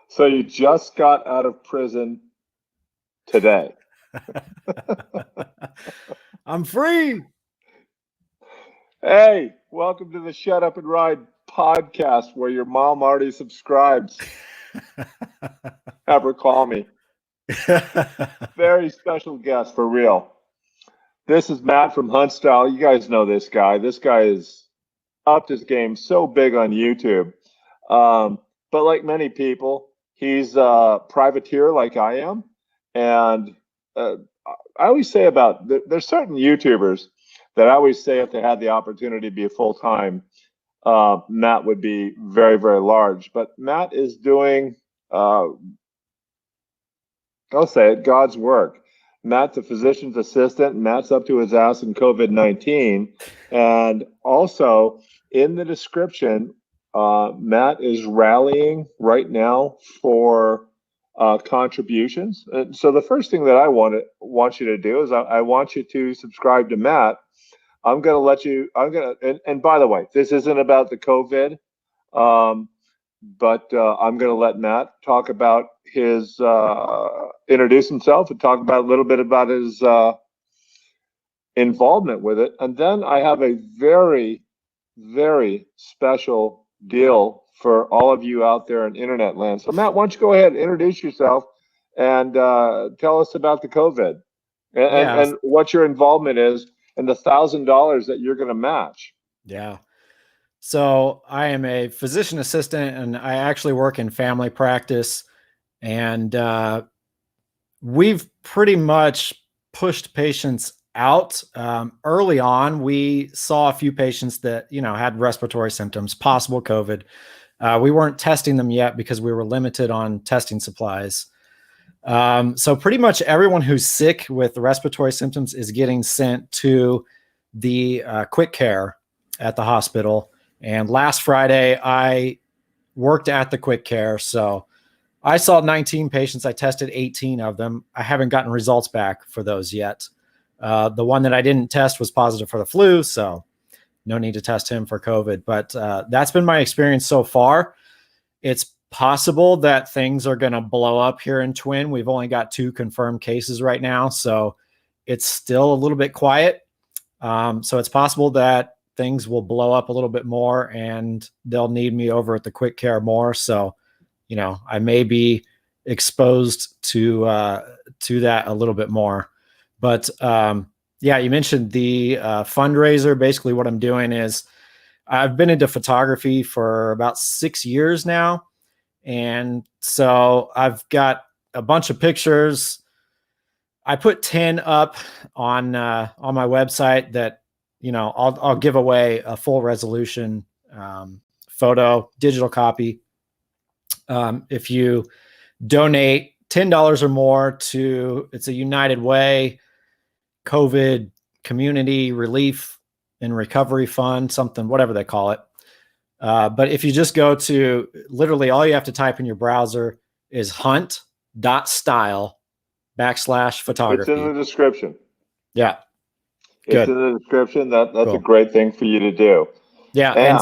So you just got out of prison today. I'm free. Hey, welcome to the Shut Up and Ride podcast where your mom already subscribes. Have her call me. Very special guest for real. This is Matt from HUNTSTYLE. You guys know this guy. This guy is upped his game so big on YouTube. But like many people, he's a privateer like I am. And I always say there's certain YouTubers that I always say if they had the opportunity to be a full-time, Matt would be very, very large. But Matt is doing, I'll say it, God's work. Matt's a physician's assistant. Matt's up to his ass in COVID-19. And also in the description, Matt is rallying right now for contributions. And so the first thing that I want you to do is I want you to subscribe to Matt. I'm going to let you, and by the way, this isn't about the COVID, but I'm going to let Matt talk about his, introduce himself and talk about a little bit about his involvement with it. And then I have a very, very special deal for all of you out there in internet land. So Matt, why don't you go ahead and introduce yourself and tell us about the COVID and what your involvement is and the $1,000 that you're going to match. Yeah. So I am a physician assistant and I actually work in family practice, and we've pretty much pushed patients out. Early on, we saw a few patients that, had respiratory symptoms, possible COVID. We weren't testing them yet because we were limited on testing supplies. So pretty much everyone who's sick with respiratory symptoms is getting sent to the quick care at the hospital. And last Friday, I worked at the quick care. So I saw 19 patients. I tested 18 of them. I haven't gotten results back for those yet. The one that I didn't test was positive for the flu, so no need to test him for COVID. But that's been my experience so far. It's possible that things are going to blow up here in Twin. We've only got 2 confirmed cases right now, so it's still a little bit quiet. So it's possible that things will blow up a little bit more and they'll need me over at the quick care more. So, I may be exposed to that a little bit more. But you mentioned the fundraiser. Basically what I'm doing is I've been into photography for about 6 years now. And so I've got a bunch of pictures. I put 10 up on my website that, I'll give away a full resolution photo, digital copy. If you donate $10 or more to, it's a United Way COVID Community Relief and Recovery Fund, something, whatever they call it. But if you just go to, literally all you have to type in your browser is hunt.style/photography. It's in the description. Yeah. It's in the description. That's cool. A great thing for you to do. Yeah.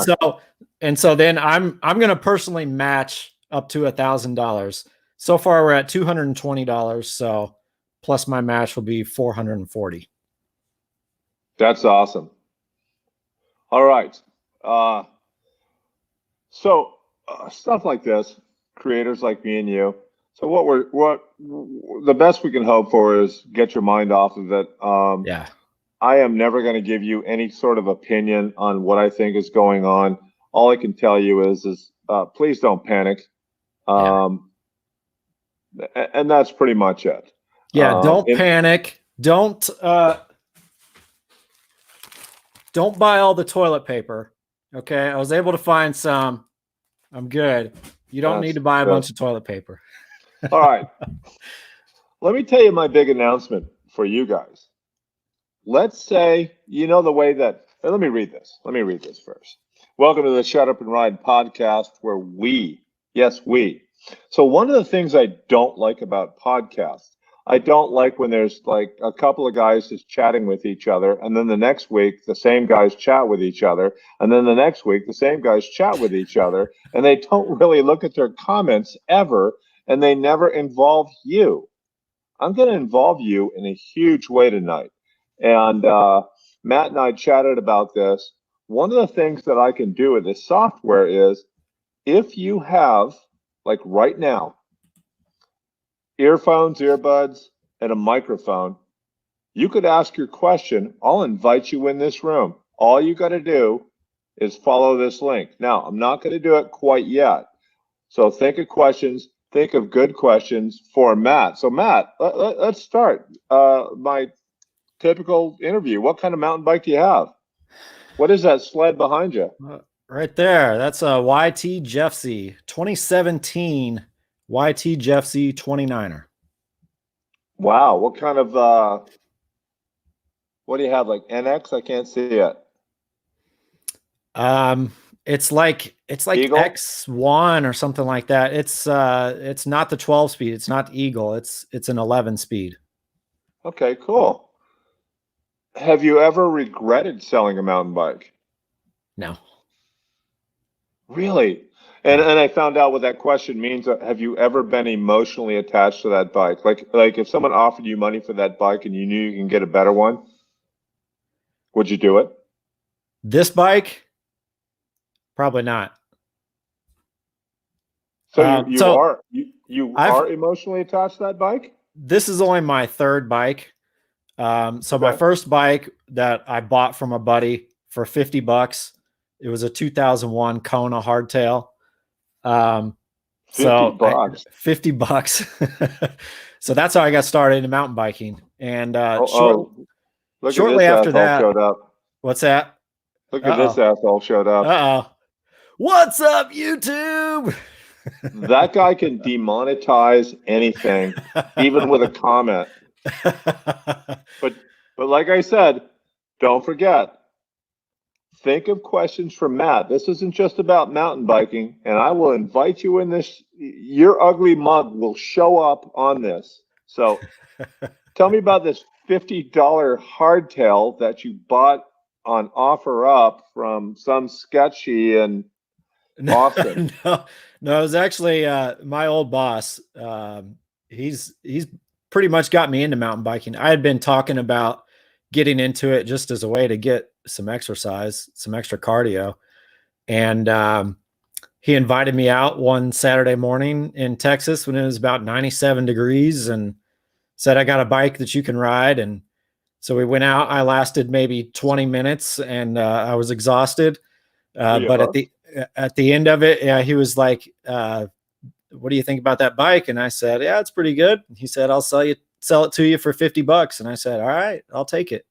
And so then I'm going to personally match up to $1,000. So far we're at $220. So plus my match will be $440. That's awesome. All right. So stuff like this, creators like me and you. So what the best we can hope for is get your mind off of it. I am never going to give you any sort of opinion on what I think is going on. All I can tell you is please don't panic. And that's pretty much it. Yeah, don't panic. Don't buy all the toilet paper. Okay, I was able to find some. I'm good. You don't need to buy a bunch of toilet paper. All right. Let me tell you my big announcement for you guys. Let's say, the way that, let me read this first. Welcome to the Shut Up and Ride podcast where we. So one of the things I don't like about podcasts, I don't like when there's like a couple of guys just chatting with each other, and then the next week the same guys chat with each other, and then the next week the same guys chat with each other, and they don't really look at their comments ever, and they never involve you. I'm going to involve you in a huge way tonight. And Matt and I chatted about this. One of the things that I can do with this software is if you have, like right now, earphones, earbuds, and a microphone, you could ask your question. I'll invite you in this room. All you got to do is follow this link. Now, I'm not going to do it quite yet. So think of questions. Think of good questions for Matt. So Matt, let's start. My typical interview. What kind of mountain bike do you have? What is that sled behind you? Right there. That's a YT Jeffsy 2017 YT Jeffsy 29er. Wow. What kind of, what do you have? Like NX? I can't see it. It's like Eagle? X1 or something like that. It's not the 12 speed. It's not Eagle. It's an 11 speed. Okay, cool. Have you ever regretted selling a mountain bike? No. Really? And I found out what that question means. Have you ever been emotionally attached to that bike? Like if someone offered you money for that bike and you knew you can get a better one, would you do it? This bike? Probably not. So you are emotionally attached to that bike? This is only my third bike. So my first bike that I bought from a buddy for $50. It was a 2001 Kona hardtail. $50. So that's how I got started in mountain biking. And shortly after that, showed up. What's that? Look at this asshole showed up. What's up, YouTube? That guy can demonetize anything, even with a comment. But like I said, don't forget, think of questions for Matt. This isn't just about mountain biking, and I will invite you in this. Your ugly mug will show up on this. So tell me about this $50 hardtail that you bought on OfferUp from some sketchy in Boston. No, it was actually my old boss. He's pretty much got me into mountain biking. I had been talking about getting into it just as a way to get some exercise, some extra cardio. And he invited me out one Saturday morning in Texas when it was about 97 degrees and said, I got a bike that you can ride. And so we went out. I lasted maybe 20 minutes and I was exhausted. But at the end of it, he was like, what do you think about that bike? And I said, yeah, it's pretty good. He said, I'll sell it to you for $50. And I said, all right, I'll take it.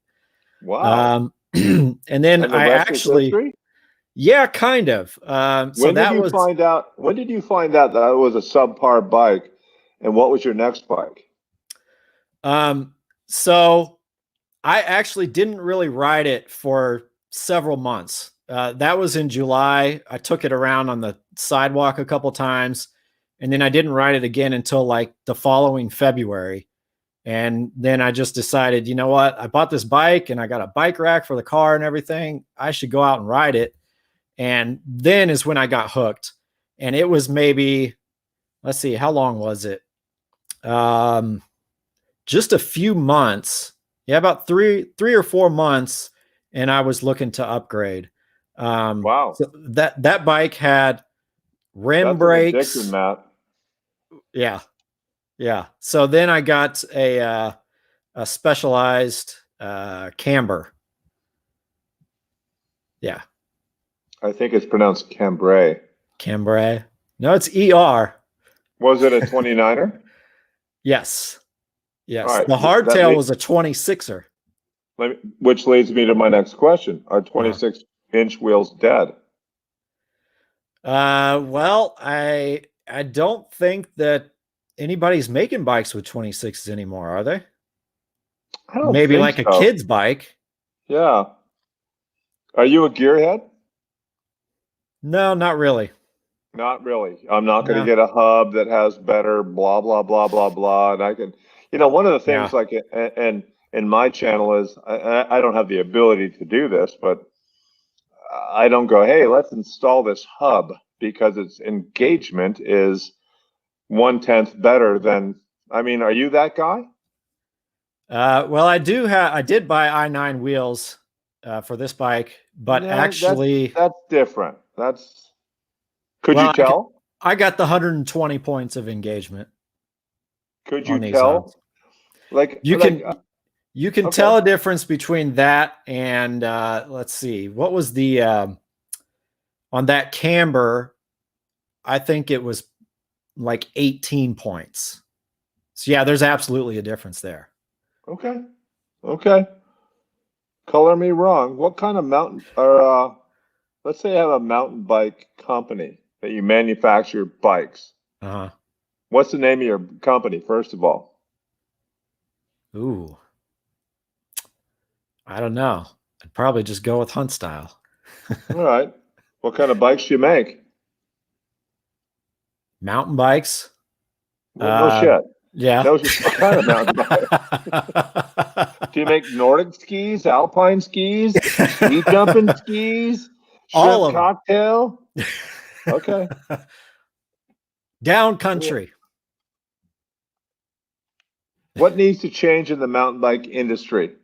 Wow. And then I actually, yeah, kind of. When did you find out that it was a subpar bike? And what was your next bike? So I actually didn't really ride it for several months. That was in July. I took it around on the sidewalk a couple times, and then I didn't ride it again until like the following February. And then I just decided, you know what? I bought this bike and I got a bike rack for the car and everything. I should go out and ride it. And then is when I got hooked. And it was maybe, let's see, how long was it? Just a few months. Yeah, about three or 4 months. And I was looking to upgrade. Wow. So that bike had rim brakes. Addiction, Matt. Yeah. Yeah. So then I got a specialized camber. Yeah. I think it's pronounced Cambrai. Cambrai. No, it's ER. Was it a 29er? Yes. Yes. Right. The hardtail was a 26er. Which leads me to my next question. Are 26-inch wheels dead? Well, I don't think that anybody's making bikes with 26s anymore, are they? I don't Maybe think like so. a kid's bike. Yeah. Are you a gearhead? No, not really. Not really. I'm not going to get a hub that has better blah, blah, blah, blah, blah. And I can, one of the things Yeah. like, and in my channel is I don't have the ability to do this, but I don't go, hey, let's install this hub because its engagement is 1/10 better than, I mean, are you that guy? Well, I did buy i9 wheels for this bike, but No, actually, that's different. Could you well, tell? I got the 120 points of engagement Could you on these hubs. tell? Like, You can you can okay. tell a difference between that and let's see, what was the on that camber? I think it was like 18 points. So yeah, there's absolutely a difference there. Okay. Okay. Color me wrong. What kind of mountain, or let's say I have a mountain bike company that you manufacture bikes. Uh-huh. What's the name of your company, first of all? Ooh. I don't know. I'd probably just go with HUNTSTYLE. All right. What kind of bikes do you make? Mountain bikes. Well, no shit. Yeah. No shit. What kind of mountain bike? Do you make Nordic skis, alpine skis, ski jumping skis, All shrimp of them. cocktail? Okay. Down country. What needs to change in the mountain bike industry,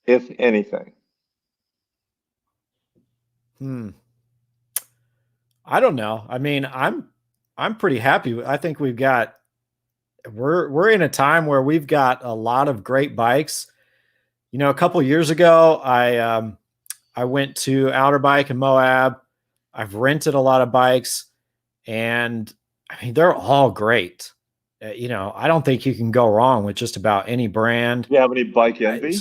if anything? I don't know. I mean, I'm pretty happy. I think we're in a time where we've got a lot of great bikes. A couple years ago, I went to Outer Bike in Moab. I've rented a lot of bikes, and I mean they're all great. I don't think you can go wrong with just about any brand. Do you have any bike envy?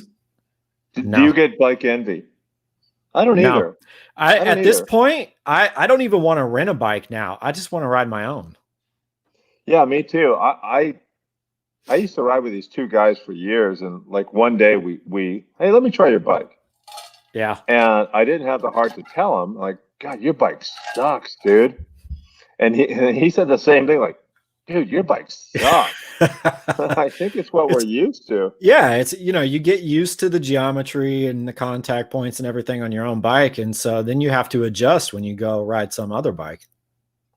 Do No. you get bike envy? I don't No. either. At this point, I don't even want to rent a bike now. I just want to ride my own. Yeah, me too. I used to ride with these two guys for years, and like one day we hey, let me try your bike. Yeah. And I didn't have the heart to tell him, like, God, your bike sucks, dude. And he said the same thing, like, dude, your bike sucks. I think it's what we're used to. Yeah, it's you get used to the geometry and the contact points and everything on your own bike, and so then you have to adjust when you go ride some other bike.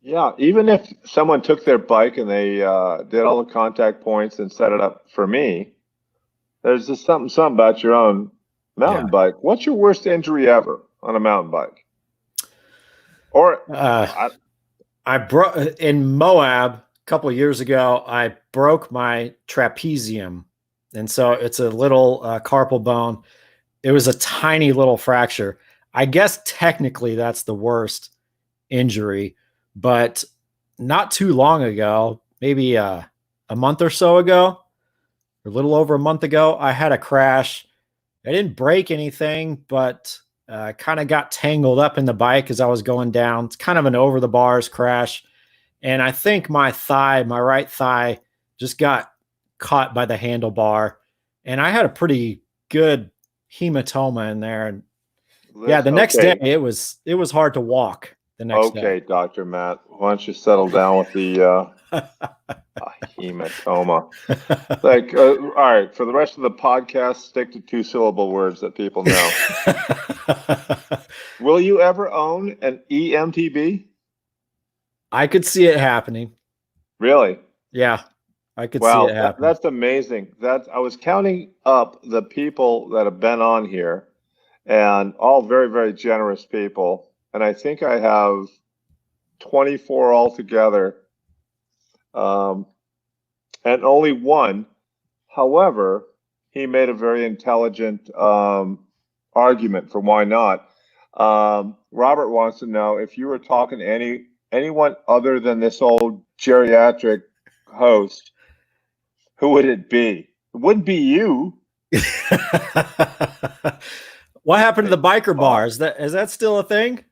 Yeah, even if someone took their bike and they did all the contact points and set it up for me, there's just something about your own mountain bike. What's your worst injury ever on a mountain bike? Or I broke in Moab a couple of years ago. I broke my trapezium, and so it's a little carpal bone. It was a tiny little fracture. I guess technically that's the worst injury, but not too long ago, maybe a month or so ago, or a little over a month ago, I had a crash. I didn't break anything, but kind of got tangled up in the bike as I was going down. It's kind of an over the bars crash. And I think my right thigh just got caught by the handlebar. And I had a pretty good hematoma in there. And yeah, the next day it was hard to walk the next day. Okay, Dr. Matt, why don't you settle down with the hematoma? Like, all right, for the rest of the podcast, stick to 2-syllable words that people know. Will you ever own an EMTB? I could see it happening. Really? Yeah, I could see it happening. That's amazing. I was counting up the people that have been on here, and all very, very generous people. And I think I have 24 altogether, and only one. However, he made a very intelligent argument for why not. Robert wants to know if you were talking to anyone other than this old geriatric host, who would it be? It wouldn't be you. What happened to the biker bar? Is that still a thing?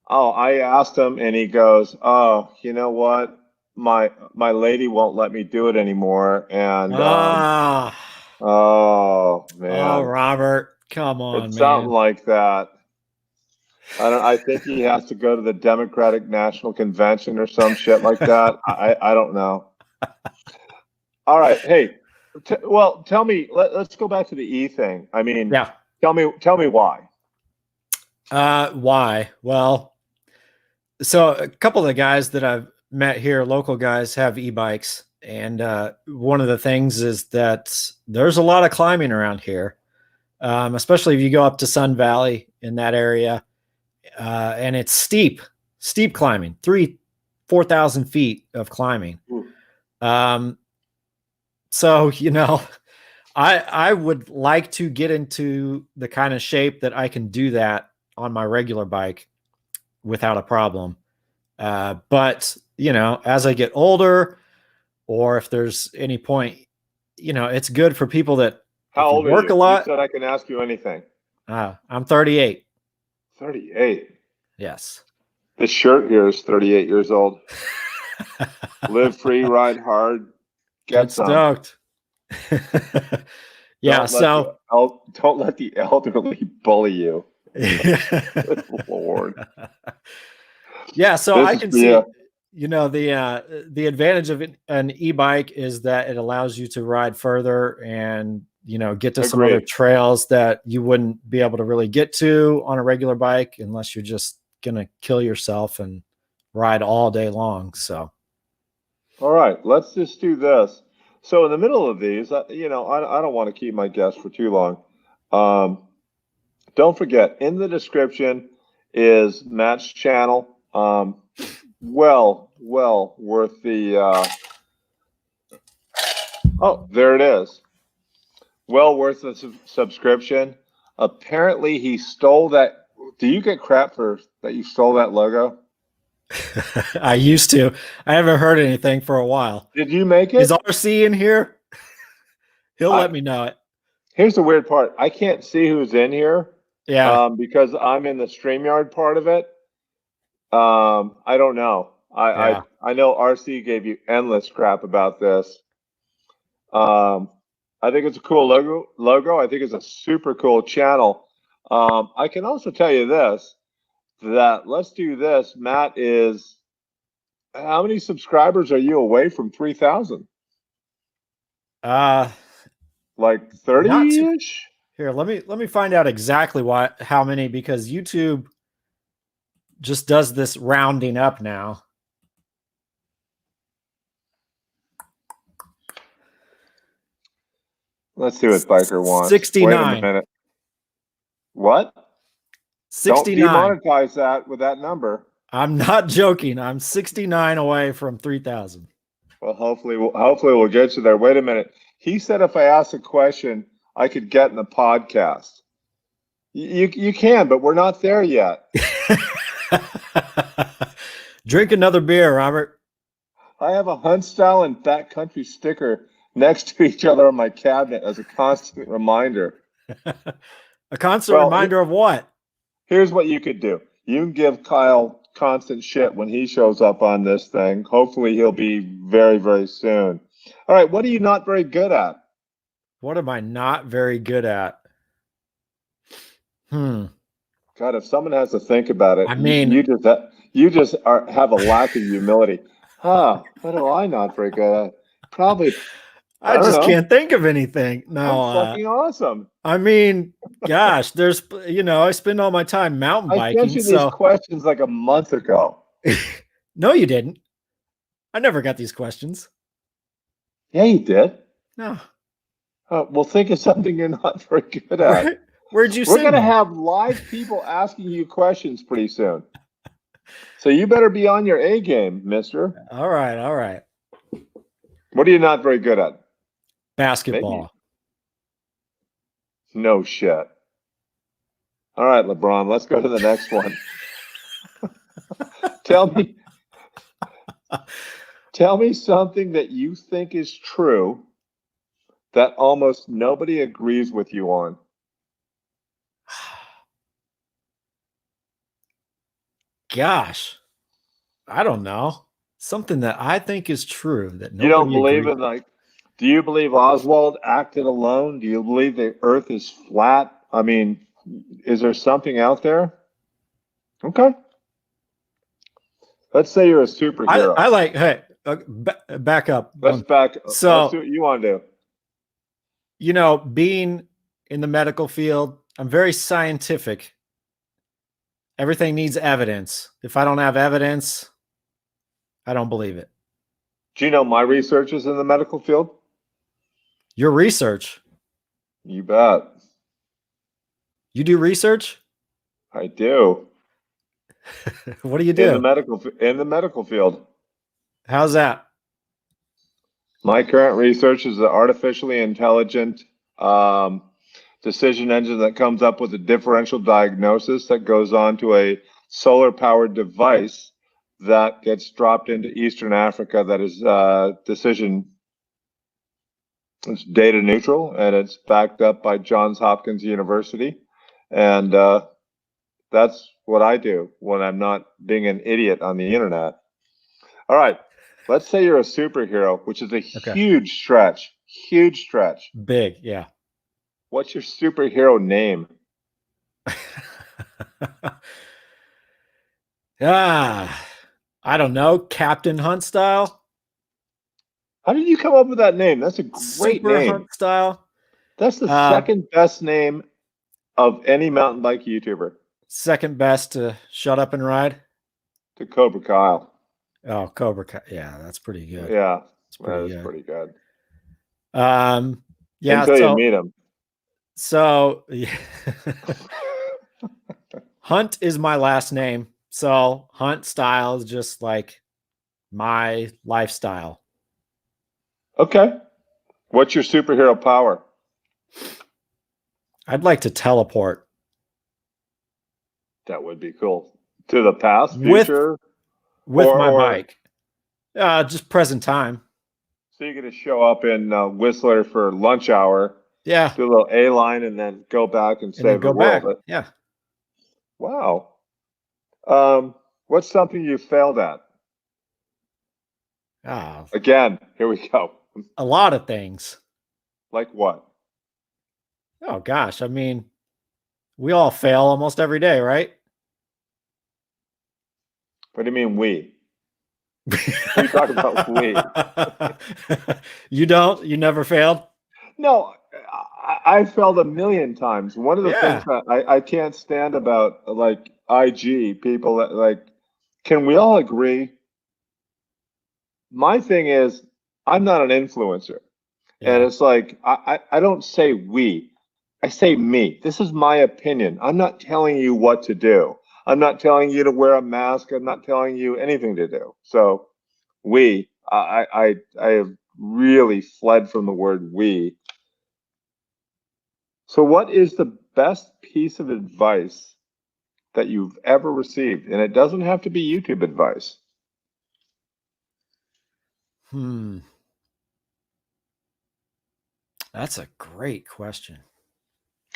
Oh, I asked him, and he goes, "Oh, you know what? My lady won't let me do it anymore." And oh man, oh Robert, come on, it's man. something like that. I think he has to go to the Democratic National Convention or some shit like that. I don't know. All right, hey, Well, tell me. Let's go back to the E thing. I mean, Yeah. tell me why. Why? Well, so a couple of the guys that I've met here, local guys, have e-bikes, and one of the things is that there's a lot of climbing around here, especially if you go up to Sun Valley in that area, and it's steep climbing, 4,000 feet of climbing. So, I would like to get into the kind of shape that I can do that on my regular bike without a problem. But, as I get older, or if there's any point, it's good for people that How old work are you? a lot. You said I can ask you anything. I'm 38. 38. Yes. This shirt here is 38 years old. Live free, ride hard, get some. Stoked. Yeah. Don't let the elderly bully you. Good Lord. Yeah. So I can see, the advantage of an e-bike is that it allows you to ride further and, get to some other trails that you wouldn't be able to really get to on a regular bike unless you're just going to kill yourself and ride all day long. So. All right, let's just do this. So in the middle of these, I don't want to keep my guests for too long. Don't forget, in the description is Matt's channel. Well worth the. Oh, there it is. Well worth the subscription. Apparently, he stole that. Do you get crap for that? You stole that logo? I used to. I haven't heard anything for a while. Did you make it? Is RC in here? He'll let me know it. Here's the weird part. I can't see who's in here. Yeah. Because I'm in the StreamYard part of it. I don't know. I know RC gave you endless crap about this. I think it's a cool logo. I think it's a super cool channel. I can also tell you this, that let's do this. Matt is, how many subscribers are you away from 3,000? Like 30-ish? Here, let me find out exactly how many, because YouTube just does this rounding up now. Let's see what Biker wants. 69. Wait a minute. What? 69. Don't demonetize that with that number. I'm not joking. I'm 69 away from 3,000. Well, hopefully we'll get you there. Wait a minute. He said if I ask a question, I could get in the podcast. You can, but we're not there yet. Drink another beer, Robert. I have a HUNTSTYLE and backcountry sticker next to each other on my cabinet as a constant reminder. A constant reminder of what? Here's what you could do. You can give Kyle constant shit when he shows up on this thing. Hopefully he'll be very, very soon. All right, what are you not very good at? What am I not very good at? God, if someone has to think about it, I mean, you just have a lack of humility. What am I not very good at? Probably. I just can't think of anything. No, I'm fucking awesome. I mean, gosh, there's, I spend all my time mountain biking. I sent you these questions like a month ago. No, you didn't. I never got these questions. Yeah, you did. No. Well, think of something you're not very good at. Where'd you We're going to have live people asking you questions pretty soon. So you better be on your A game, mister. All right. What are you not very good at? Basketball. Maybe. No shit. All right, LeBron, let's go to the next one. Tell me something that you think is true that almost nobody agrees with you on. Gosh, I don't know. Something that I think is true that nobody you don't believe agrees. in, do you believe Oswald acted alone? Do you believe the earth is flat? I mean, is there something out there? Okay. Let's say you're a superhero. Hey, back up. Let's see what you want to do. You know, being in the medical field, I'm very scientific. Everything needs evidence. If I don't have evidence, I don't believe it. Do you know my research is in the medical field? Your research. You bet. You do research? I do. What do you In the do? medical field. How's that? My current research is the artificially intelligent decision engine that comes up with a differential diagnosis that goes on to a solar powered device that gets dropped into Eastern Africa that is it's data neutral, and it's backed up by Johns Hopkins University. And that's what I do when I'm not being an idiot on the internet. All right. Let's say you're a superhero, which is a huge stretch. Huge stretch. Big, yeah. What's your superhero name? I don't know. Captain HUNTSTYLE? How did you come up with that name? That's a great Super name. HUNTSTYLE. That's the second best name of any mountain bike YouTuber. Second best to Shut Up and Ride? To Cobra Kyle. Oh, Cobra Kyle. Yeah, that's pretty good. Yeah, that's pretty good. Yeah. Until you meet him. So, yeah. Hunt is my last name. So, HUNTSTYLE is just like my lifestyle. Okay. What's your superhero power? I'd like to teleport. That would be cool. To the past, future? With my bike. Just present time. So you're going to show up in Whistler for lunch hour. Yeah. Do a little A-line and then go back and save the world. Yeah. Wow. What's something you failed at? Again, here we go. A lot of things. Like what? Oh, gosh. I mean, we all fail almost every day, right? What do you mean we? You talk about we. You don't? You never failed? No, I failed a million times. One of the things that I can't stand about like IG people that like, can we all agree? My thing is, I'm not an influencer. Yeah. And it's like, I don't say we, I say me. This is my opinion. I'm not telling you what to do. I'm not telling you to wear a mask. I'm not telling you anything to do. So I have really fled from the word we. So what is the best piece of advice that you've ever received? And it doesn't have to be YouTube advice. That's a great question.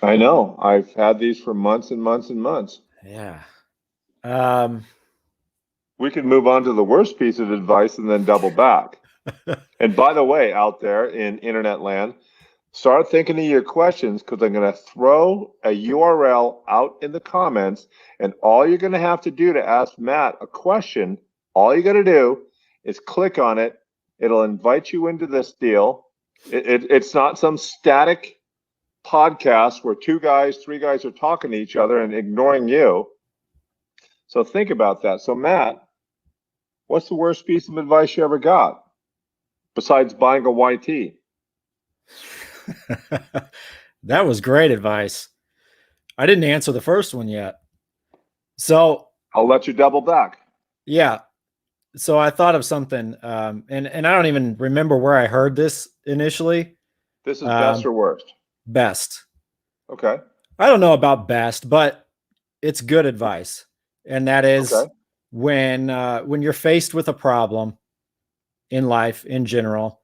I know. I've had these for months and months and months. Yeah. We could move on to the worst piece of advice and then double back. And by the way, out there in internet land, start thinking of your questions, because I'm going to throw a URL out in the comments, and all you're going to have to do to ask Matt a question, all you got to do is click on it. It'll invite you into this deal. It's not some static podcast where 2 guys, 3 guys are talking to each other and ignoring you. So think about that. So Matt, what's the worst piece of advice you ever got besides buying a YT? That was great advice. I didn't answer the first one yet. So I'll let you double back. Yeah. So I thought of something, and I don't even remember where I heard this initially. This is best or worst? Best. Okay. I don't know about best, but it's good advice. And that is when you're faced with a problem in life in general,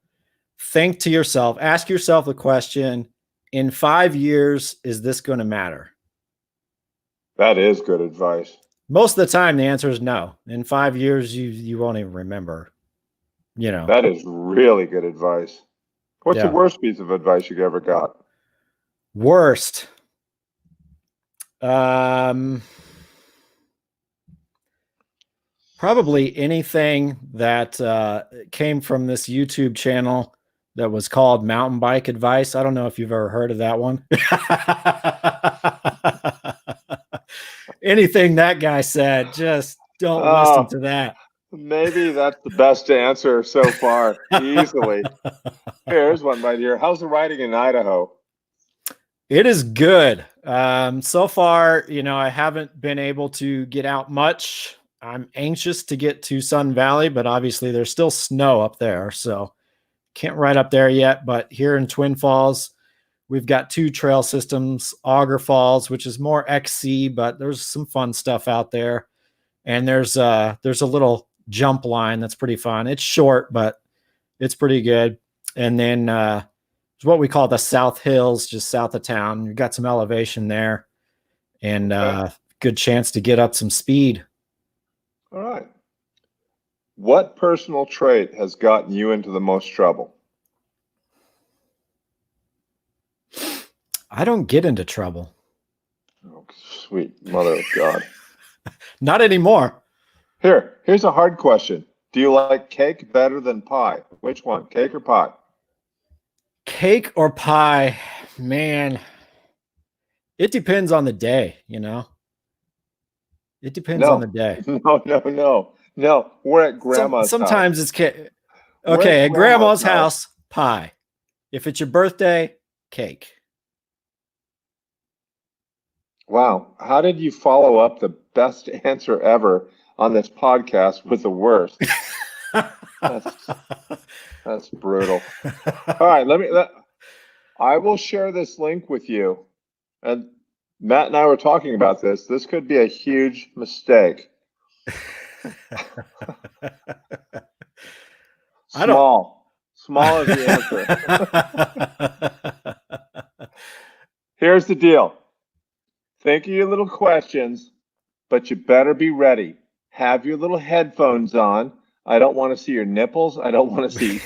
think to yourself, ask yourself the question, in 5 years, is this going to matter? That is good advice. Most of the time, the answer is no. In 5 years, you won't even remember. You know. That is really good advice. What's the worst piece of advice you ever got? Worst. Probably anything that came from this YouTube channel that was called Mountain Bike Advice. I don't know if you've ever heard of that one. Anything that guy said, just don't listen to that. Maybe that's the best answer so far, easily. Here's one right here. How's the riding in Idaho? It is good. So far, I haven't been able to get out much. I'm anxious to get to Sun Valley, but obviously there's still snow up there, so can't ride up there yet. But here in Twin Falls, we've got 2 trail systems, Auger Falls, which is more XC, but there's some fun stuff out there. And there's a little jump line that's pretty fun. It's short, but it's pretty good. And then it's what we call the South Hills, just south of town. You've got some elevation there, and good chance to get up some speed. All right. What personal trait has gotten you into the most trouble? I don't get into trouble. Oh, sweet mother of God. Not anymore. Here's a hard question. Do you like cake better than pie? Which one, cake or pie? Cake or pie, man. It depends on the day, It depends on the day. No. We're at grandma's sometimes house. It's cake. Okay, at grandma's house, pie. If it's your birthday, cake. Wow. How did you follow up the best answer ever on this podcast with the worst? That's brutal. All right, I will share this link with you. And Matt and I were talking about this. This could be a huge mistake. Small is the answer. Here's the deal. Think of your little questions, but you better be ready. Have your little headphones on. I don't want to see your nipples. I don't want to see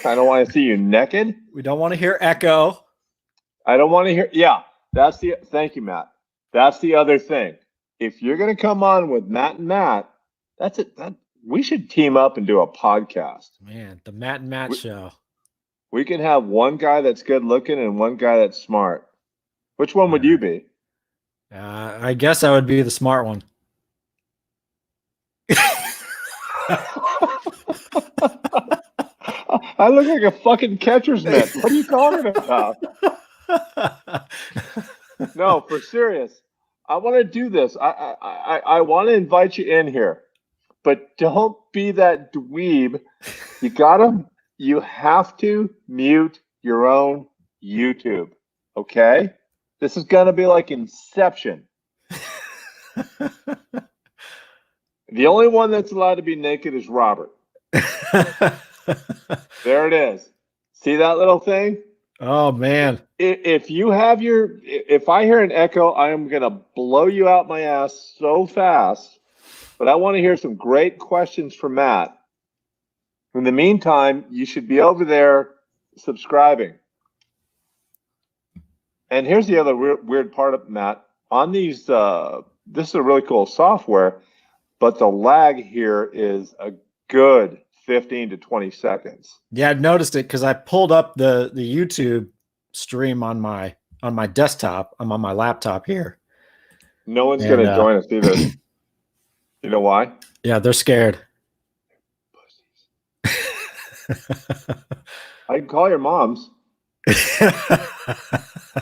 you naked. We don't want to hear echo. I don't want to hear. Yeah, thank you, Matt. That's the other thing. If you're going to come on with Matt and Matt, that's it. We should team up and do a podcast. Man, the Matt and Matt show. We can have one guy that's good looking and one guy that's smart. Which one would you be? I guess I would be the smart one. I look like a fucking catcher's mitt. What are you talking about? No, for serious. I want to do this. I want to invite you in here, but don't be that dweeb. You have to mute your own YouTube. Okay? This is going to be like Inception. The only one that's allowed to be naked is Robert. There it is. See that little thing? Oh, man. If I hear an echo, I am going to blow you out my ass so fast. But I want to hear some great questions from Matt. In the meantime, you should be over there subscribing. And here's the other weird part of Matt. On these, this is a really cool software, but the lag here is a good 15 to 20 seconds. Yeah, I've noticed it because I pulled up the YouTube stream on my desktop. I'm on my laptop here. No one's going to join us either. You know why? Yeah, they're scared. I can call your moms.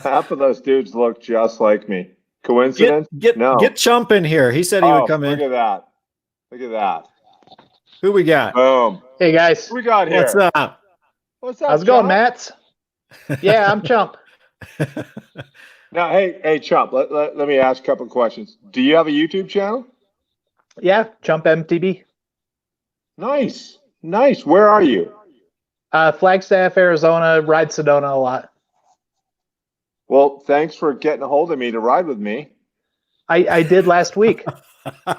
Half of those dudes look just like me. Coincidence? No. Get Chump in here. He said he would come in. Look at that. Who we got? Boom. Hey guys. Who we got here? What's up? What's up? How's it going, Matt? Yeah, I'm Chump. Now, hey, Chump. Let me ask a couple of questions. Do you have a YouTube channel? Yeah, Chump MTB. Nice. Where are you? Flagstaff, Arizona. Ride Sedona a lot. Well, thanks for getting a hold of me to ride with me. I did last week.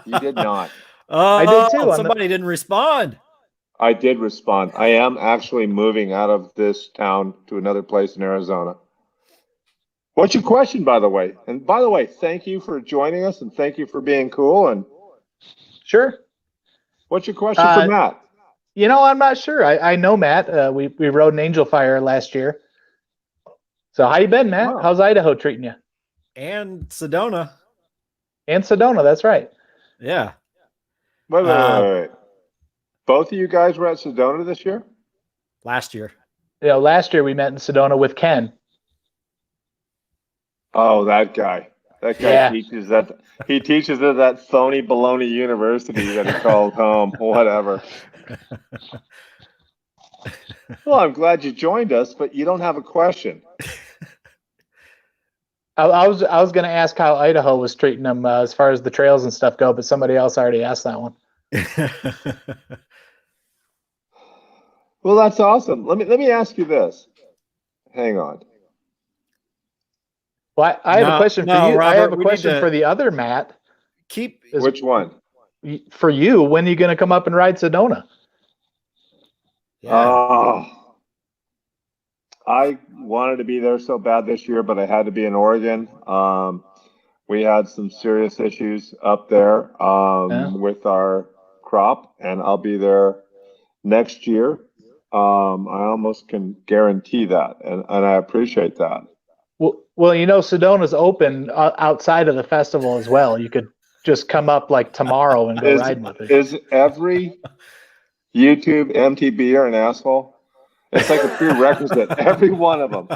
You did not. Oh, I did too. Somebody didn't respond. I did respond. I am actually moving out of this town to another place in Arizona. What's your question, by the way? And by the way, thank you for joining us and thank you for being cool. And Sure. what's your question for Matt? I'm not sure. I know Matt. We rode an Angel Fire last year. So how you been, Matt? Wow. How's Idaho treating you? And Sedona. And Sedona, that's right. Yeah. Wait. Both of you guys were at Sedona this year? Last year. Last year we met in Sedona with Ken. Oh, that guy. That guy teaches at that phony baloney university that he calls home. Whatever. Well, I'm glad you joined us, but you don't have a question. I was going to ask how Idaho was treating them as far as the trails and stuff go, but somebody else already asked that one. Well, that's awesome. Let me ask you this. Hang on. Well, I have a question for you. Robert, I have a question for the other Matt. Which one? For you, when are you going to come up and ride Sedona? Yeah. I wanted to be there so bad this year, but I had to be in Oregon. We had some serious issues up there with our crop, and I'll be there next year. I almost can guarantee that, and I appreciate that. Well, Sedona's open outside of the festival as well. You could just come up like tomorrow and go riding with it. Is every YouTube MTBer an asshole? It's like a prerequisite. Every one of them.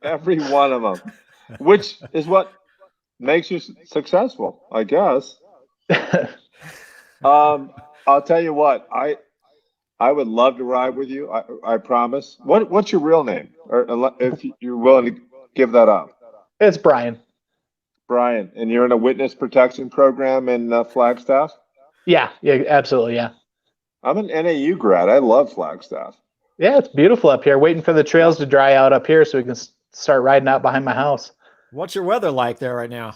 Every one of them. Which is what makes you successful, I guess. I'll tell you what. I would love to ride with you. I promise. What's your real name? Or if you're willing to give that up. It's Brian. Brian, and you're in a witness protection program in Flagstaff? Yeah, absolutely, yeah. I'm an NAU grad. I love Flagstaff. Yeah, it's beautiful up here. Waiting for the trails to dry out up here so we can start riding out behind my house. What's your weather like there right now?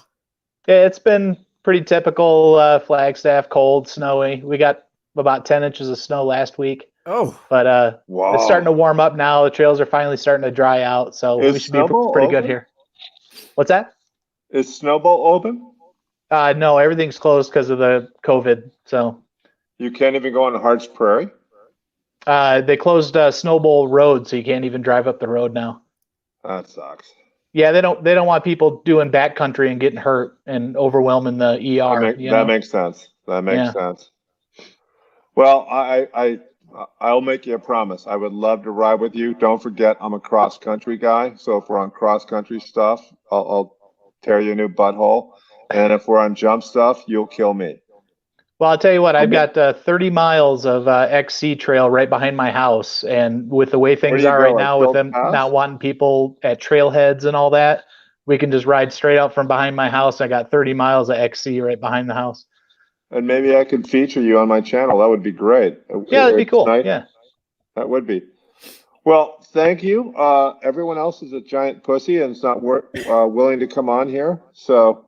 Yeah, it's been pretty typical Flagstaff, cold, snowy. We got about 10 inches of snow last week. Oh. But wow. It's starting to warm up now. The trails are finally starting to dry out, so we should be pretty good here. What's that? Is Snowball open? No, everything's closed because of the COVID, so. You can't even go on Hart's Prairie? They closed Snowball Road, so you can't even drive up the road now. That sucks. Yeah, they don't want people doing backcountry and getting hurt and overwhelming the ER. That makes sense. That makes sense. Well, I'll make you a promise. I would love to ride with you. Don't forget, I'm a cross country guy, so if we're on cross country stuff, I'll tear you a new butthole, and if we're on jump stuff, you'll kill me. Well, I'll tell you what, I've got 30 miles of XC trail right behind my house. And with the way things are right now, with them not wanting people at trailheads and all that, we can just ride straight out from behind my house. I got 30 miles of XC right behind the house. And maybe I could feature you on my channel. That would be great. Yeah, that'd be cool. Yeah. That would be. Well, thank you. Everyone else is a giant pussy and is not willing to come on here. So...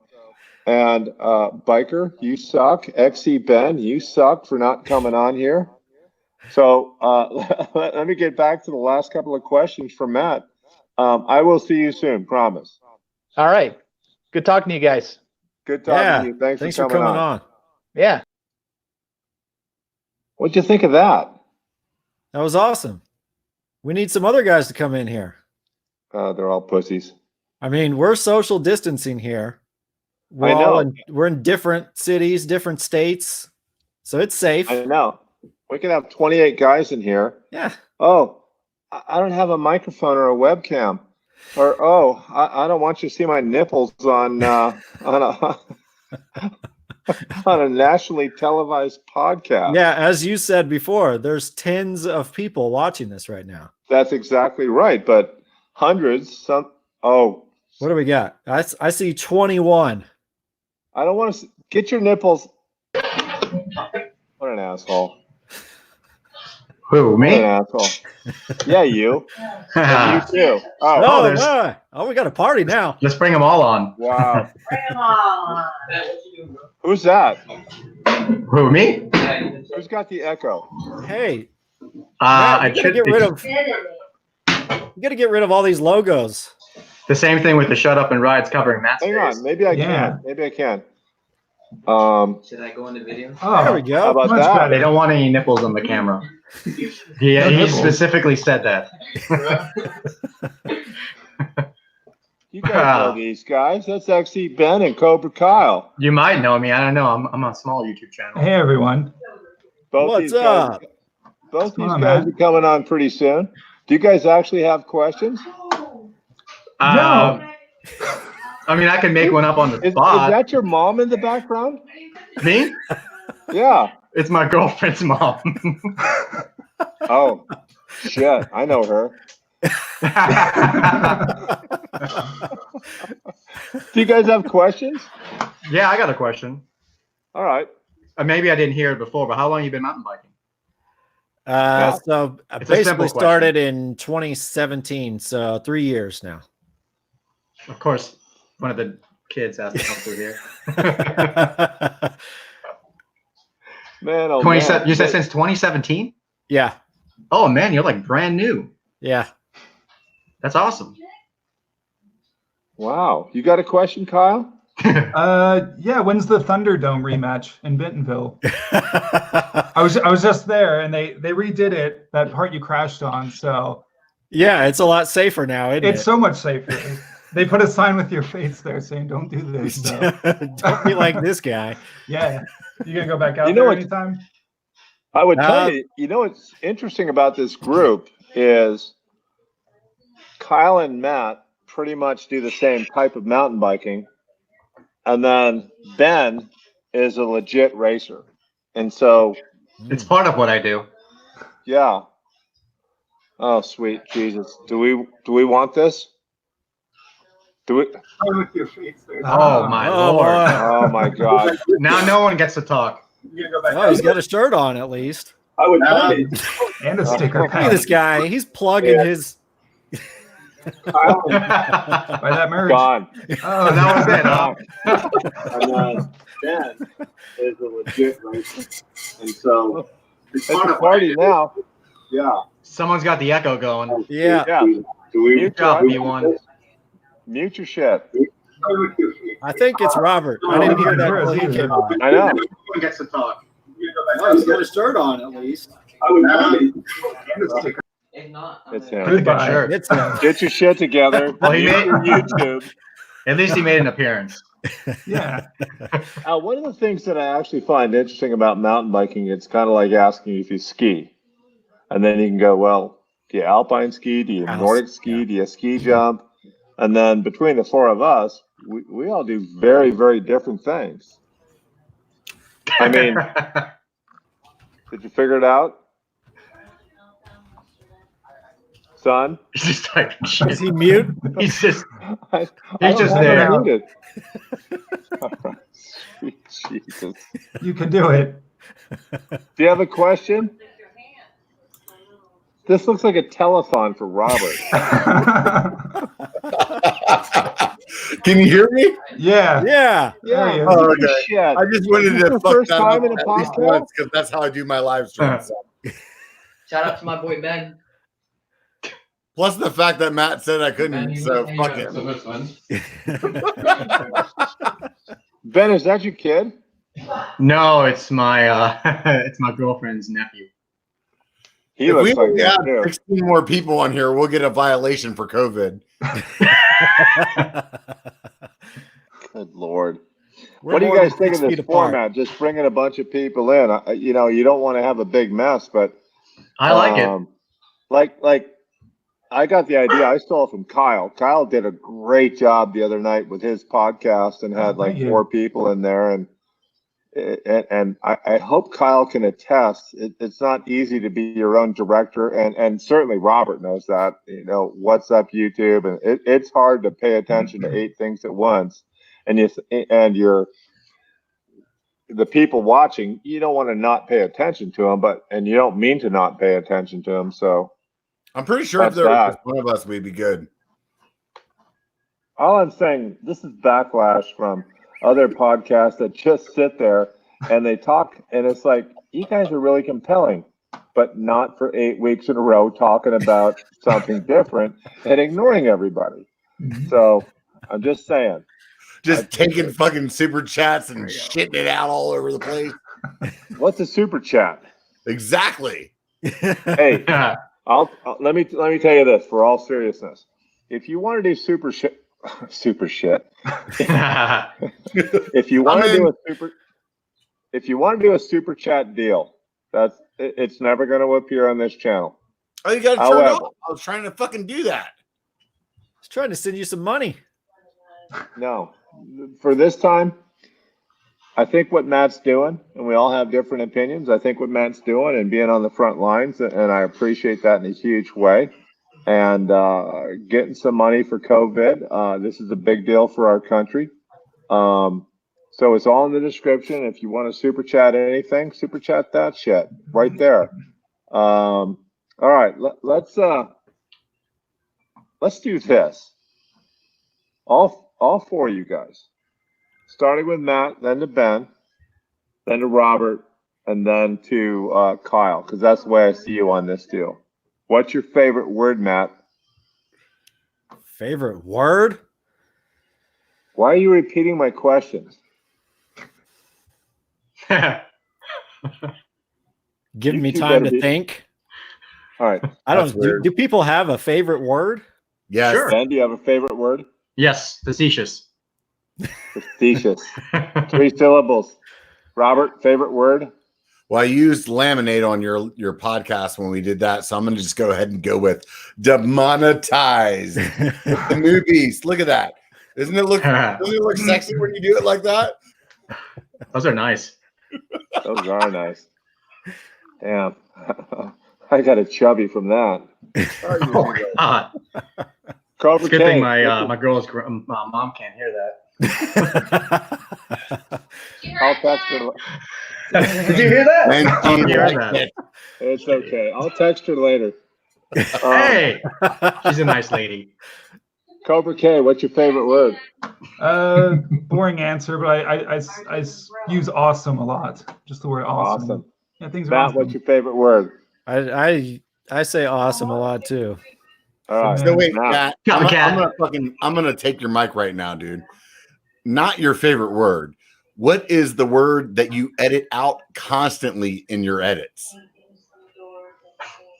And Biker, you suck. XC Ben, you suck for not coming on here. So let me get back to the last couple of questions from Matt. I will see you soon, promise. All right. Good talking to you guys. Good talking to you. Thanks for coming on. Yeah. What'd you think of that? That was awesome. We need some other guys to come in here. They're all pussies. I mean, we're social distancing here. We're in different cities, different states, so it's safe. I know. We can have 28 guys in here. Yeah. Oh, I don't have a microphone or a webcam. Or I don't want you to see my nipples on a nationally televised podcast. Yeah, as you said before, there's tens of people watching this right now. That's exactly right, but hundreds. What do we got? I see 21. I don't want to get your nipples. What an asshole. Who, me? What an asshole. Yeah, you. And you too. Oh, we got a party now. Let's bring them all on. Wow. Bring them all on. Who's that? Who, me? Who's got the echo? Hey. Matt, you gotta get rid of all these logos. The same thing with the shut up and rides covering Matt's Hang face. on, maybe I can. Maybe I can. Should I go into video? Oh, there we go. How about Much that? better. They don't want any nipples on the camera. Yeah, he specifically said that. You guys know these guys. That's actually Ben and Cobra Kyle. You might know me. I don't know. I'm on a small YouTube channel. Hey, everyone. What's up? Both these guys are coming on pretty soon. Do you guys actually have questions? No. I mean, I can make one up on the Is spot. that your mom in the background? Me? Yeah. It's my girlfriend's mom. Oh, shit. I know her. Do you guys have questions? Yeah, I got a question. All right. Maybe I didn't hear it before, but how long you been mountain biking? So I It's a basically simple started in 2017, so 3 years now. Of course, one of the kids has to come through here. Man, oh 27. man. You said since 2017? Yeah, Oh man, you're like brand new. yeah. That's awesome. Wow. You got a question, Kyle? Yeah, when's the Thunderdome rematch in Bentonville? I was just there, and they redid it, that part you crashed on, so Yeah, it's a lot safer now, isn't it's it? so much safer. They put a sign with your face there saying don't do this. So. Don't be like this guy. Yeah. You gonna go back out You know there what- anytime? I would tell you know what's interesting about this group is Kyle and Matt pretty much do the same type of mountain biking. And then Ben is a legit racer. And so, It's part of what I do. yeah. Oh, sweet Jesus. Do we want this? Do we? With your face there. Oh my Oh, lord. boy. Oh my God. Now no one gets to talk. You gonna go back Oh, out he's there? got a shirt on at least. I would tell you. And a sticker. Look at this guy. He's plugging his. By that merge. Gone. Oh, That was it, huh? And then Ben is a legit racer. And so it's a party now. Yeah. Someone's got the echo going. Yeah, Yeah. Do we Good job, B1. mute your shit? I think it's Robert. I didn't hear that until he came on. I know. No one gets to talk. Oh, he's got a shirt on at least. and a sticker. If not, I'm It's gonna- him. Good Goodbye. shirt. It's him. Get your shit together. Well, he Mute made- your YouTube. At least he made an appearance. Yeah. One of the things that I actually find interesting about mountain biking, it's kind of like asking if you ski. And then you can go, well, do you alpine ski? Do you Nordic ski? Do you ski jump? And then between the four of us, we all do very, very different things. I mean, did you figure it out? Son? He's just typing shit. Is he mute? He's just I He's just don't have there. it muted. Sweet Jesus. You can do it. Do you have a question? This looks like a telethon for Robert. Can you hear me? Yeah. Yeah. Yeah. There Oh, holy okay. shit. I just wanted This to is the fuck first that time up in a at least podcast? once because that's how I do my live streams. Shout out to my boy Ben. Plus the fact that Matt said I couldn't, Ben, so you fuck know, it. Ben, is that your kid? no, it's my it's my girlfriend's nephew. He If looks we like only that have too. 16 more people on here, we'll get a violation for COVID. Good Lord. We're What do you more than guys think 6 of this feet apart. format? Just bringing a bunch of people in. You know, you don't want to have a big mess, but I like it. Like I got the idea. I stole it from Kyle. Kyle did a great job the other night with his podcast and had like Thank you. 4 people in there. And I hope Kyle can attest. It's not easy to be your own director, and certainly Robert knows that. You know, what's up YouTube, and it's hard to pay attention to 8 things at once. And you're the people watching. You don't want to not pay attention to them, and you don't mean to not pay attention to them. So I'm pretty sure if That's there was that. just one of us, we'd be good. all I'm saying, this is backlash from other podcasts that just sit there and they talk, and it's like, you guys are really compelling, but not for 8 weeks in a row talking about something different and ignoring everybody. So I'm just saying. just taking fucking super chats and shitting it out all over the place. What's a super chat? Exactly. Hey, let me tell you this for all seriousness. If you want to do super shit, if you want to do a super chat deal, it's never going to appear on this channel. Oh, you got to turn it off. I was trying to fucking do that. I was trying to send you some money. No, for this time, I think what Matt's doing, and we all have different opinions. I think what Matt's doing and being on the front lines, and I appreciate that in a huge way. And getting some money for COVID. This is a big deal for our country. So it's all in the description. If you want to super chat anything, super chat that shit right there. All right, let's do this. All four of you guys, starting with Matt, then to Ben, then to Robert, and then to Kyle, because that's the way I see you on this deal. What's your favorite word, Matt? Favorite word? Why are you repeating my questions? Give me time to think. All right. I don't. Do people have a favorite word? Yes. Sure. Ben, do you have a favorite word? Yes, facetious. Facetious. 3 syllables. Robert, favorite word? Well, I used laminate on your podcast when we did that, so I'm going to just go ahead and go with demonetized. With the new beast. Look at that. Doesn't it look sexy when you do it like that? Those are nice. Those are nice. Damn. I got a chubby from that. Oh my God. It's a good thing my girl's mom can't hear that. I'll text her. Did you hear that? It's okay. I'll text her later. Hey, she's a nice lady. Cobra K, what's your favorite word? Boring answer, but I use awesome a lot. Just the word awesome. Yeah, things are Matt, awesome. what's your favorite word? I say awesome a lot too. All right. So wait, Matt. I'm gonna take your mic right now, dude. Not your favorite word. What is the word that you edit out constantly in your edits?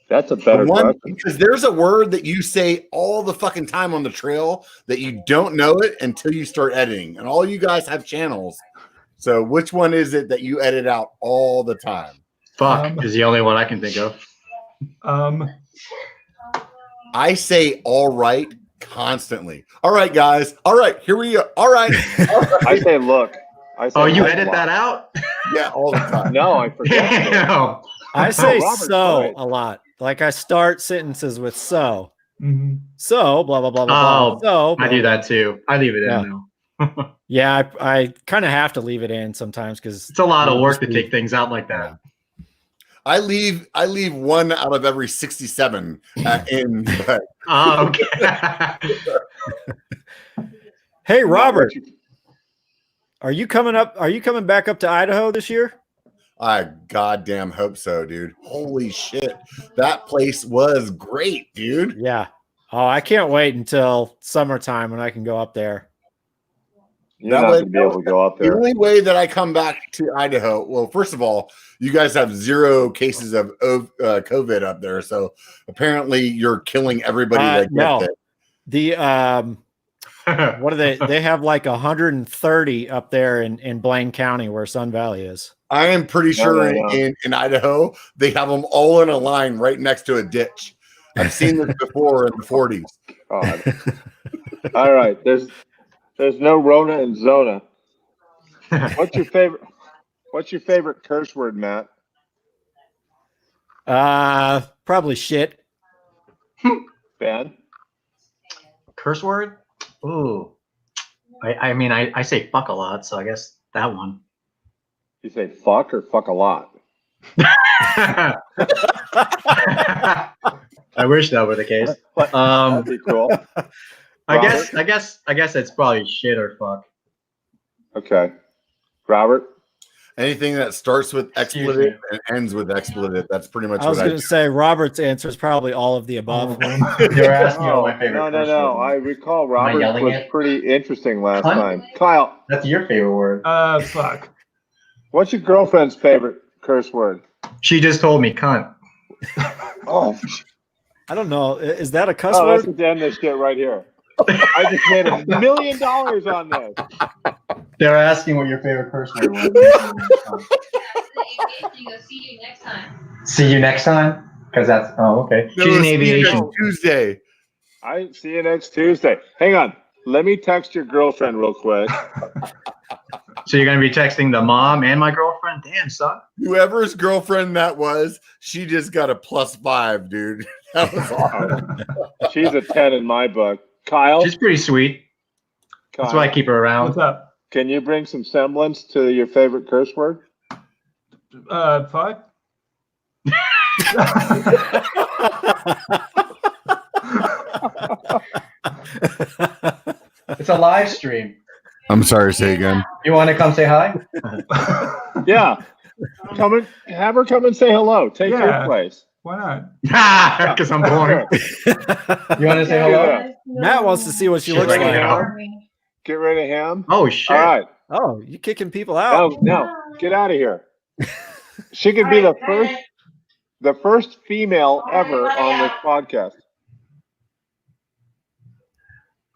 That's a better question. Because there's a word that you say all the fucking time on the trail that you don't know it until you start editing. And all you guys have channels. So which one is it that you edit out all the time? Fuck is the only one I can think of. I say all right constantly. All right, guys. All right, here we go. All right. All right. I say look. You edit that out? Yeah, all the time. No, I forget. I say so a lot. Like I start sentences with so. Mm-hmm. So blah blah blah blah. So I do that too. I leave it in now. Yeah, I kind of have to leave it in sometimes because it's a lot of work to take things out like that. I leave 1 out of every 67 in. But. Oh, okay. Hey, Robert, are you coming back up to Idaho this year? I goddamn hope so, dude. Holy shit. That place was great, dude. Yeah. Oh, I can't wait until summertime when I can go up there. You're not going to be able to go up there. The only way that I come back to Idaho, well, first of all, you guys have 0 cases of COVID up there. So apparently you're killing everybody that gets it. The what do they have like 130 up there in Blaine County where Sun Valley is. I am pretty sure in Idaho they have them all in a line right next to a ditch. I've seen this before in the 40s. God. All right, there's no Rona and Zona. What's your favorite curse word, Matt? Probably shit. Ben? Curse word? Ooh. I mean, I say fuck a lot, so I guess that one. You say fuck or fuck a lot? I wish that were the case. That'd be cool. I guess it's probably shit or fuck. Okay. Robert? Anything that starts with expletive and ends with expletive. That's pretty much I was what going to say Robert's answer is probably all of the above. You're asking what my favorite curse No. word I recall I Robert's yelling was it? pretty interesting last Cunt? time. Kyle, That's your favorite word. Fuck. what's your girlfriend's favorite curse word? She just told me cunt. Oh, I don't know. Is that a cuss let's word? just end this shit right here. I just made $1 million on this. They're asking what your favorite curse word was. See you next time. See you next time? Because that's, okay. No, She's in see you aviation. next Tuesday. I see you next Tuesday. Hang on. Let me text your girlfriend real quick. So you're going to be texting the mom and my girlfriend? Damn, son. Whoever's girlfriend that was, she just got a +5, dude. That was awesome. She's a 10 in my book. Kyle? She's pretty sweet. Kyle, That's why I keep her around. What's up? can you bring some semblance to your favorite curse word? Fuck. It's a live stream. I'm sorry, say again. You want to come say hi? Yeah. Have her come and say hello. Take your place. Why not? Because I'm boring. You want to say hello? Matt wants to see what she She's looks like, like. no. Get rid of him. Oh, shit. All right. Oh, you kicking people out? No, get out of here. She could be the first female ever on this podcast.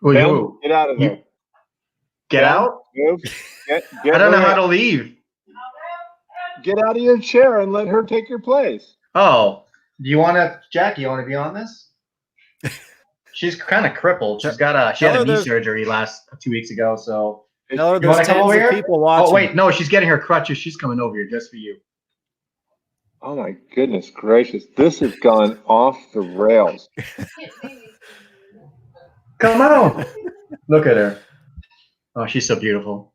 Ooh, Ben, ooh. get out of there. Get Ben, out? Move. Get I don't know her how in. to leave. Get out of your chair and let her take your place. Oh, do you want to, Jackie, you want to be on this? She's kind of crippled. She had a knee surgery 2 weeks ago, so. No, You want there's to come over tens of here? people watching. Oh, wait, no, she's getting her crutches. She's coming over here just for you. Oh my goodness gracious. This has gone off the rails. Come on. Look at her. Oh, she's so beautiful.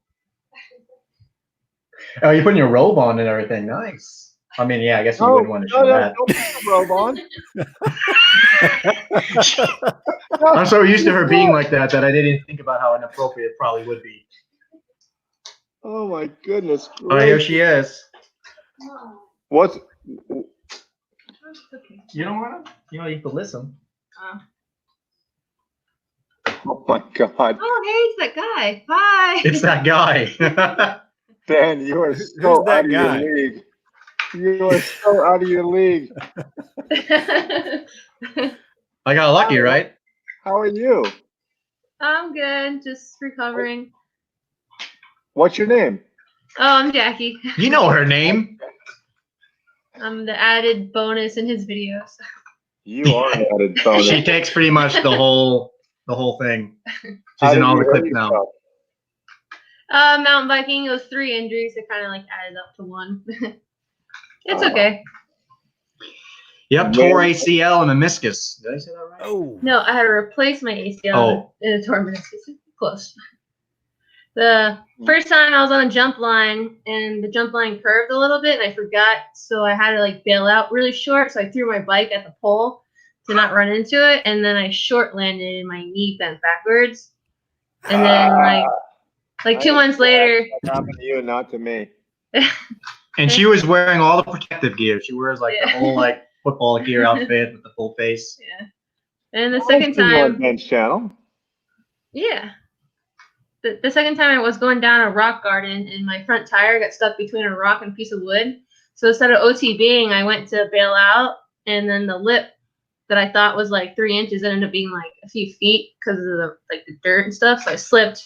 Oh, you're putting your robe on and everything. Nice. I mean, yeah, I guess you wouldn't want to show that. Don't put the robe on. I'm so used to her being like that I didn't think about how inappropriate it probably would be. Oh my goodness gracious. Oh, here she is. What's You don't want to? You have to listen. oh my god. Oh, hey, it's that guy. Bye. It's that guy. Ben, you are so Who's that out of guy? your league. You are so out of your league. I got lucky, right? How are you? I'm good. Just recovering. What's your name? Oh, I'm Jackie. You know her name. I'm the added bonus in his videos. You are an added bonus. She takes pretty much the whole thing. How She's in did all you the hurt clips now. yourself? Mountain biking, it was 3 injuries. It kind of like added up to 1. It's okay. Yep, tore ACL and meniscus. Did I say that right? Oh, No, I had to replace my ACL in a torn meniscus. Close. The first time I was on a jump line and the jump line curved a little bit and I forgot, so I had to like bail out really short. So I threw my bike at the pole to not run into it, and then I short landed and my knee bent backwards. And then like 2 months later, That happened to you and not to me. And she was wearing all the protective gear. She wears like the whole like football gear outfit with the full face. yeah. And the second I've seen you on time, Ben's channel. yeah. The second time I was going down a rock garden and my front tire got stuck between a rock and a piece of wood. So instead of OTBing, I went to bail out, and then the lip that I thought was like 3 inches ended up being like a few feet because of the dirt and stuff. So I slipped,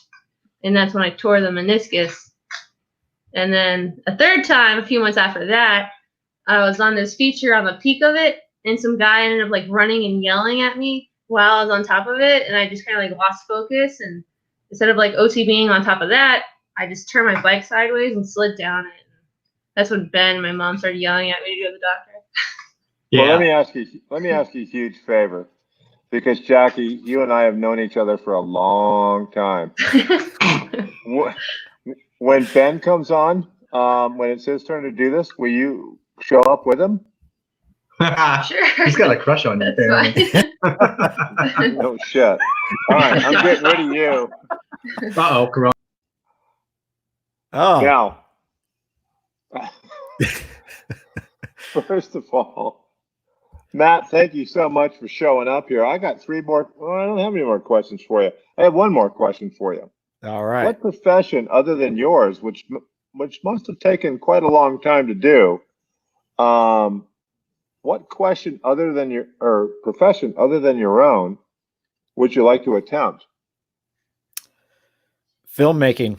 and that's when I tore the meniscus. And then a third time, a few months after that, I was on this feature on the peak of it, and some guy ended up like running and yelling at me while I was on top of it, and I just kind of like lost focus, and instead of like OTBing on top of that, I just turned my bike sideways and slid down it. That's when Ben and my mom started yelling at me to go to the doctor. Well, let me ask you a huge favor, because Jackie, you and I have known each other for a long time. When Ben comes on, when it's his turn to do this, will you show up with him? Sure. He's got a crush on you. That's fine. No shit. All right, I'm getting rid of you. Uh-oh, Corona. oh, Now, First of all, Matt, thank you so much for showing up here. I got three more. Well, I don't have any more questions for you. I have one more question for you. All right. What profession other than yours, which must have taken quite a long time to do, what question other than your or profession other than your own would you like to attempt? Filmmaking.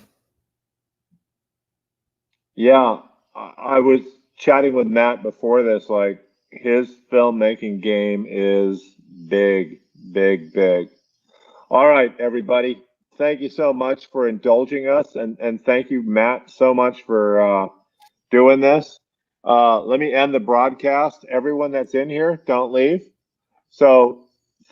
Yeah, I was chatting with Matt before this. Like, his filmmaking game is big, big, big. All right, everybody. Thank you so much for indulging us, and thank you, Matt, so much for doing this. Let me end the broadcast. Everyone that's in here, don't leave. So